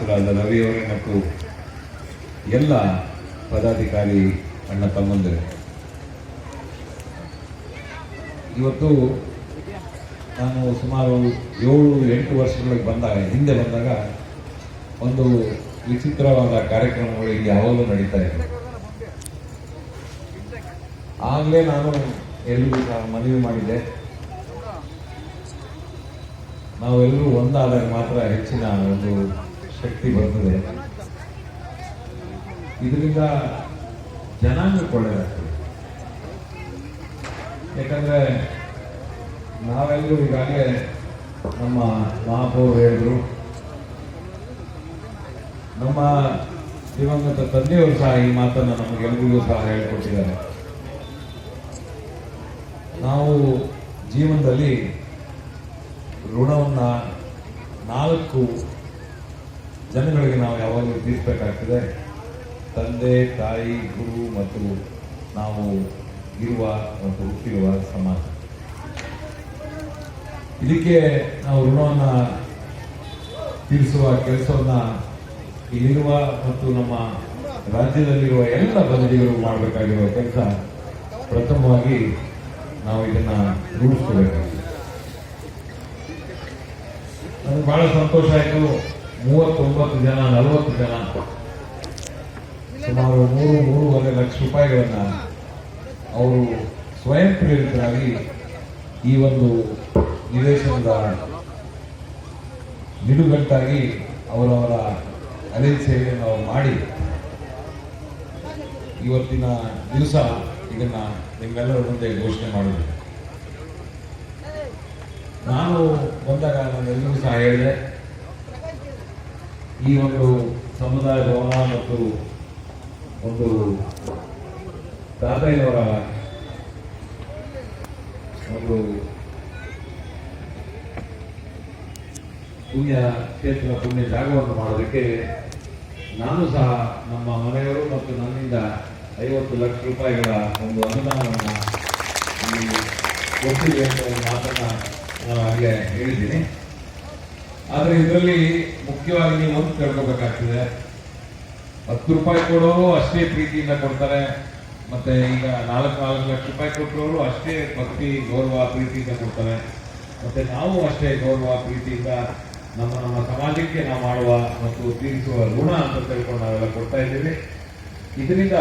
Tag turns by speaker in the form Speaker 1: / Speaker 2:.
Speaker 1: ಮುಖ್ಯಸ್ಥರಾದ ರವಿಯವರೇ ಮತ್ತು ಎಲ್ಲ ಪದಾಧಿಕಾರಿ ಅಣ್ಣ ತಮ್ಮಂದಿರು, ಇವತ್ತು ನಾನು ಸುಮಾರು 7-8 ವರ್ಷಗಳಿಗೆ ಹಿಂದೆ ಬಂದಾಗ ಒಂದು ವಿಚಿತ್ರವಾದ ಕಾರ್ಯಕ್ರಮಗಳು ಇಲ್ಲಿ ಯಾವಾಗಲೂ ನಡೀತಾ ಇದೆ. ಆಗಲೇ ನಾನು ಎಲ್ಲರಿಗೂ ಮನವಿ ಮಾಡಿದ್ದೆ, ನಾವೆಲ್ಲರೂ ಒಂದಾದಾಗ ಮಾತ್ರ ಹೆಚ್ಚಿನ ಒಂದು ಶಕ್ತಿ ಬರ್ತದೆ, ಇದರಿಂದ ಜನಾಂಗಕ್ಕೆ ಒಳ್ಳೆಯದಾಗ್ತದೆ. ಯಾಕಂದ್ರೆ ನಾವೆಲ್ಲರೂ ಈಗಾಗಲೇ ನಮ್ಮ ಮಹಾಪೌರು ಹೇಳಿದ್ರು, ನಮ್ಮ ದಿವಂಗತ ತಂದೆಯವರು ಸಹ ಈ ಮಾತನ್ನು ನಮಗೆಲ್ಲರಿಗೂ ಸಹ ಹೇಳಿಕೊಟ್ಟಿದ್ದಾರೆ. ನಾವು ಜೀವನದಲ್ಲಿ ಋಣವನ್ನು 4 ಜನಗಳಿಗೆ ನಾವು ಯಾವಾಗಲೂ ತೀರಿಸಬೇಕಾಗ್ತದೆ: ತಂದೆ, ತಾಯಿ, ಗುರು ಮತ್ತು ನಾವು ಇರುವ ಮತ್ತು ಹುಟ್ಟಿರುವ ಸಮಾಜ. ಇದಕ್ಕೆ ನಾವು ಋಣವನ್ನು ತೀರಿಸುವ ಕೆಲಸವನ್ನ ಇಲ್ಲಿರುವ ಮತ್ತು ನಮ್ಮ ರಾಜ್ಯದಲ್ಲಿರುವ ಎಲ್ಲ ಬಂದಿಗಳು ಮಾಡಬೇಕಾಗಿರುವ ಕೆಲಸ. ಪ್ರಥಮವಾಗಿ ನಾವು ಇದನ್ನ ರೂಢಿಸ್ಕೋಬೇಕಾಗಿದೆ. ನನಗೆ ಬಹಳ ಸಂತೋಷ ಆಯಿತು. 39 ಜನ 40 ಜನ ಸುಮಾರು 3-3.5 ಲಕ್ಷ ರೂಪಾಯಿಗಳನ್ನ ಅವರು ಸ್ವಯಂ ಪ್ರೇರಿತರಾಗಿ ಈ ಒಂದು ನಿವೇಶನದ ನಿಲುಗಟ್ಟಾಗಿ ಅವರವರ ಅಲೆ ಸೇವೆಯನ್ನು ಅವರು ಮಾಡಿ ಇವತ್ತಿನ ದಿವಸ ಇದನ್ನ ನಿಮ್ಮೆಲ್ಲರ ಮುಂದೆ ಘೋಷಣೆ ಮಾಡಿದೆ. ನಾನು ಬಂದಾಗ ನಾನೆಲ್ಲರಿಗೂ ಸಹ ಹೇಳಿದೆ, ಈ ಒಂದು ಸಮುದಾಯ ಭವನ ಮತ್ತು ಒಂದು ತಾತಯ್ಯನವರ ಒಂದು ಪುಣ್ಯ ಕ್ಷೇತ್ರ ಪುಣ್ಯ ಜಾಗವನ್ನು ಮಾಡೋದಕ್ಕೆ ನಾನು ಸಹ ನಮ್ಮ ಮನೆಯವರು ಮತ್ತು ನನ್ನಿಂದ 50 ಲಕ್ಷ ರೂಪಾಯಿಗಳ ಒಂದು ಅನುದಾನವನ್ನು ಕೊಡ್ತೀವಿ ಅಂತ ಒಂದು ಮಾತನ್ನ ನಾನು ಹಾಗೆ ಹೇಳಿದ್ದೀನಿ. ಆದರೆ ಇದರಲ್ಲಿ ಮುಖ್ಯವಾಗಿ ನೀವು ಒಂದು ತಿಳ್ಕೋಬೇಕಾಗ್ತದೆ, 10 ರೂಪಾಯಿ ಕೊಡೋರು ಅಷ್ಟೇ ಪ್ರೀತಿಯಿಂದ ಕೊಡ್ತಾರೆ, ಮತ್ತೆ ಈಗ 4 ಲಕ್ಷ ರೂಪಾಯಿ ಕೊಟ್ಟವರು ಅಷ್ಟೇ ಭಕ್ತಿ ಗೌರವ ಪ್ರೀತಿಯಿಂದ ಕೊಡ್ತಾರೆ, ಮತ್ತೆ ನಾವು ಅಷ್ಟೇ ಗೌರವ ಪ್ರೀತಿಯಿಂದ ನಮ್ಮ ಸಮಾಜಕ್ಕೆ ನಾವು ಮಾಡುವ ಮತ್ತು ತೀರಿಸುವ ಋಣ ಅಂತ ತಿಳ್ಕೊಂಡು ನಾವೆಲ್ಲ ಕೊಡ್ತಾ ಇದ್ದೀವಿ. ಇದರಿಂದ